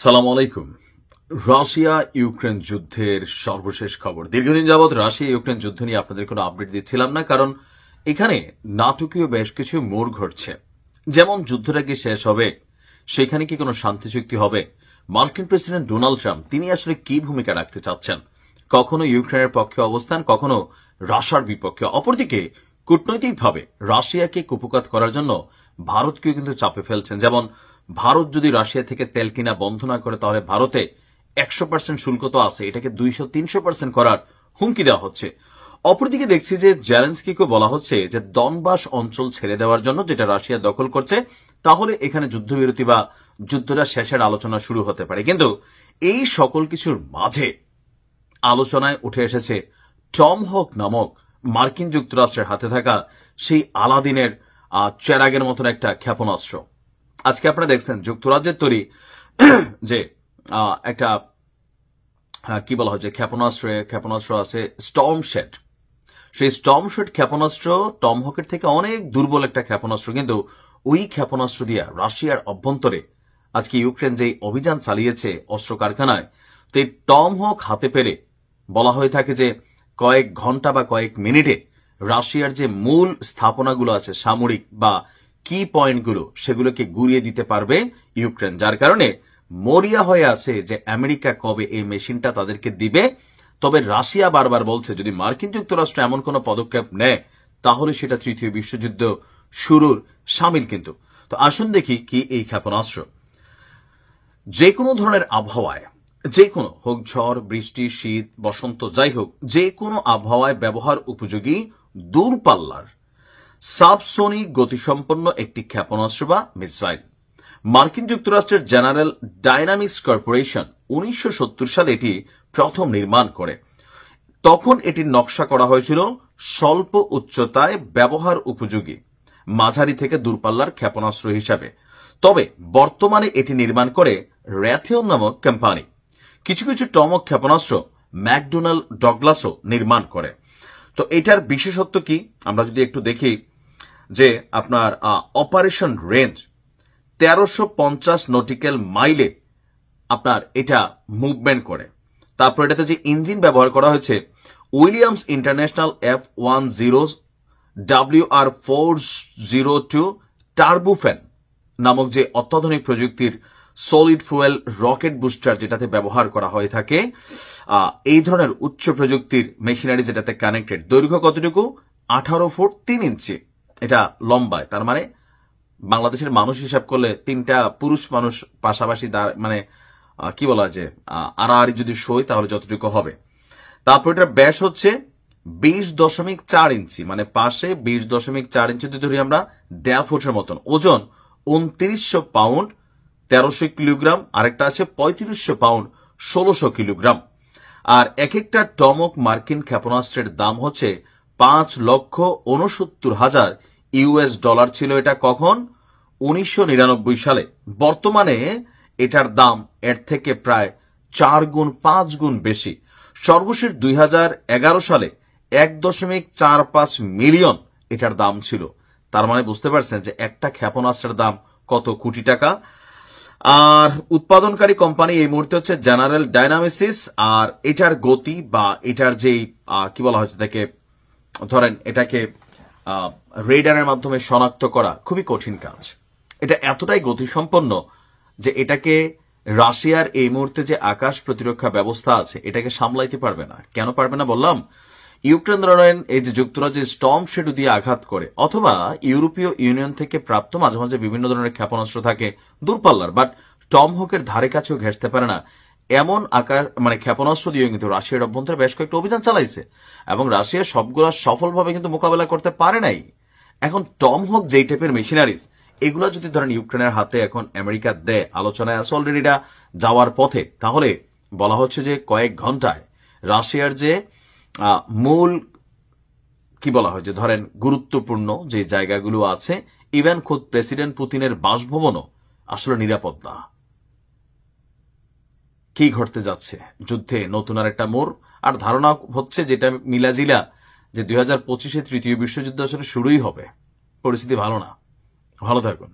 সালাম আলাইকুম। Russia Ukraine যুদ্ধের সর্বশেষ খবর। দীর্ঘদিন যাবৎ রাশিয়া ইউক্রেন যুদ্ধ নিয়ে আপনাদের কোনো আপডেট দিচ্ছিলাম না, কারণ এখানে নাটকীয় বেশ কিছু মোড় ঘটছে। যেমন যুদ্ধটা কি শেষ হবে, সেখানে কি কোনো শান্তি চুক্তি হবে, মার্কিন প্রেসিডেন্ট ডোনাল্ড ট্রাম্প তিনি আসলে কি ভূমিকা রাখতে চাচ্ছেন, কখনো ইউক্রেনের পক্ষে অবস্থান, কখনো রাশিয়ার বিপক্ষে। অপরদিকে কূটনৈতিকভাবে রাশিয়াকে কুপকাত করার জন্য ভারতকেও কিন্তু চাপে ফেলছেন। যেমন ভারত যদি রাশিয়া থেকে তেল কিনা বন্ধ না করে, তাহলে ভারতে 100% শুল্ক তো আছে, এটাকে 200-300% করার হুমকি দেওয়া হচ্ছে। অপরদিকে দেখছি যে জেলেনস্কিকে বলা হচ্ছে যে দনবাস অঞ্চল ছেড়ে দেওয়ার জন্য, যেটা রাশিয়া দখল করছে, তাহলে এখানে যুদ্ধবিরতি বা যুদ্ধটা শেষের আলোচনা শুরু হতে পারে। কিন্তু এই সকল কিছুর মাঝে আলোচনায় উঠে এসেছে টমহক নামক মার্কিন যুক্তরাষ্ট্রের হাতে থাকা সেই আলাদিনের চেরাগের মতন একটা ক্ষেপণাস্ত্র। আজকে আপনারা দেখছেন যুক্তরাজ্যের তৈরি যে একটা কি বলা হয় যে ক্ষেপণাস্ত্র আছে স্টর্মশেড। সেই স্টর্মশেড ক্ষেপণাস্ত্র টমহকের থেকে অনেক দুর্বল একটা ক্ষেপণাস্ত্র, কিন্তু ওই ক্ষেপণাস্ত্র দিয়ে রাশিয়ার অভ্যন্তরে আজকে ইউক্রেন যে অভিযান চালিয়েছে অস্ত্র কারখানায়, তো এই টমহক হাতে পেরে বলা হয়ে থাকে যে কয়েক ঘন্টা বা কয়েক মিনিটে রাশিয়ার যে মূল স্থাপনাগুলো আছে, সামরিক বা কি পয়েন্টগুলো, সেগুলোকে গুড়িয়ে দিতে পারবে ইউক্রেন। যার কারণে মরিয়া হয়ে আছে যে আমেরিকা কবে এই মেশিনটা তাদেরকে দিবে। তবে রাশিয়া বারবার বলছে যদি মার্কিন যুক্তরাষ্ট্র এমন কোনো পদক্ষেপ নেয়, তাহলে সেটা তৃতীয় বিশ্বযুদ্ধ শুরুর সামিল। কিন্তু তো আসুন দেখি কি এই ক্ষেপণাস্ত্র। যে কোনো ধরনের আবহাওয়ায়, যে কোনো হোক ঝড়, বৃষ্টি, শীত, বসন্ত, যাই হোক, যে কোনো আবহাওয়ায় ব্যবহার উপযোগী দূরপাল্লার সাবসোনিক গতিসম্পন্ন একটি ক্ষেপণাস্ত্র বা মিসাইল। মার্কিন যুক্তরাষ্ট্রের জেনারেল ডাইনামিক্স কর্পোরেশন 1970 সালে এটি প্রথম নির্মাণ করে। তখন এটির নকশা করা হয়েছিল স্বল্প উচ্চতায় ব্যবহার উপযোগী মাঝারি থেকে দূরপাল্লার ক্ষেপণাস্ত্র হিসাবে। তবে বর্তমানে এটি নির্মাণ করে র্যাথিয়ন নামক কোম্পানি। কিছু কিছু টমক ক্ষেপণাস্ত্র ম্যাকডোনাল ডগলাসও নির্মাণ করে। তো এটার বিশেষত্ব কি আমরা যদি একটু দেখি, যে আপনার অপারেশন রেঞ্জ 1350 নটিক্যাল মাইলে আপনার এটা মুভমেন্ট করে। তারপর এটাতে যে ইঞ্জিন ব্যবহার করা হয়েছে, Williams international F10 WR402 turbofan নামক যে অত্যাধুনিক প্রযুক্তির সলিড ফুয়েল রকেট বুস্টার যেটাতে ব্যবহার করা হয়ে থাকে। এই ধরনের উচ্চ প্রযুক্তির মেশিনারি যেটাতে কানেক্টেড। দৈর্ঘ্য কতটুকু? 18 ফুট 3 ইঞ্চি এটা লম্বায়। তার মানে বাংলাদেশের মানুষ হিসাব করলে 3টা পুরুষ মানুষ পাশাপাশি মানে কি বলা হয় যে আড়াআড়ি যদি শোয় তাহলে যতটুকু হবে। তারপর এটার ব্যাস হচ্ছে 20.4 ইঞ্চি, মানে পাশে 20.4 ইঞ্চি ধরি আমরা 1.5 ফুটের মতন। ওজন 2900 পাউন্ড 1300 কিলোগ্রাম। আরেকটা আছে 3500 পাউন্ড 1600 কিলোগ্রাম। আর এক একটা টমক মার্কিন ক্ষেপণাস্ত্রের দাম হচ্ছে $5,69,000 US ছিল এটা কখন? 1999 সালে। বর্তমানে এটার দাম এর থেকে প্রায় 4 গুণ 5 গুণ বেশি। সর্বশেষ 2011 সালে 1.45 মিলিয়ন এটার দাম ছিল। তার মানে বুঝতে পারছেন যে একটা ক্ষেপণাস্ত্রের দাম কত কোটি টাকা। আর উৎপাদনকারী কোম্পানি এই মুহূর্তে হচ্ছে জেনারেল ডাইনামিক্স। আর এটার গতি বা এটার যেই কি বলা হচ্ছে তাকে, ধরেন এটাকে রেডারের মাধ্যমে শনাক্ত করা খুবই কঠিন কাজ। এটা এতটাই গতিসম্পন্ন যে এটাকে রাশিয়ার এই মুহূর্তে যে আকাশ প্রতিরক্ষা ব্যবস্থা আছে এটাকে সামলাইতে পারবে না। কেন পারবে না বললাম? ইউক্রেন ধরেন এই যে যুক্তরাজ্যের স্টর্ম শেডো দিয়ে আঘাত করে, অথবা ইউরোপীয় ইউনিয়ন থেকে প্রাপ্ত মাঝে মাঝে বিভিন্ন ধরনের ক্ষেপণাস্ত্র থাকে দূরপাল্লার, বাট টমহকের ধারে কাছেও ঘেঁষতে পারে না এমন আকার মানে ক্ষেপণাস্ত্র দিয়ে কিন্তু রাশিয়ার অভ্যন্তরে বেশ কয়েকটা অভিযান চালাইছে, এবং রাশিয়া সবগুলা সফলভাবে কিন্তু মোকাবেলা করতে পারে নাই। এখন টমহক যেই টাইপের মেশিনারিজ, এগুলো যদি ধরেন ইউক্রেনের হাতে এখন আমেরিকা দেয়, আলোচনায় আছে অলরেডি এটা যাওয়ার পথে, তাহলে বলা হচ্ছে যে কয়েক ঘন্টায় রাশিয়ার যে মূল কি বলা হয় যে ধরেন গুরুত্বপূর্ণ যে জায়গাগুলো আছে, ইভেন খোদ প্রেসিডেন্ট পুতিনের বাসভবনও আসলে নিরাপদ না। কি ঘটতে যাচ্ছে যুদ্ধে? নতুন আর একটা মোড়। আর ধারণা হচ্ছে যেটা মিলাজিলা যে 2025-এ তৃতীয় বিশ্বযুদ্ধ আসলে শুরুই হবে। পরিস্থিতি ভালো না। ভালো থাকুন।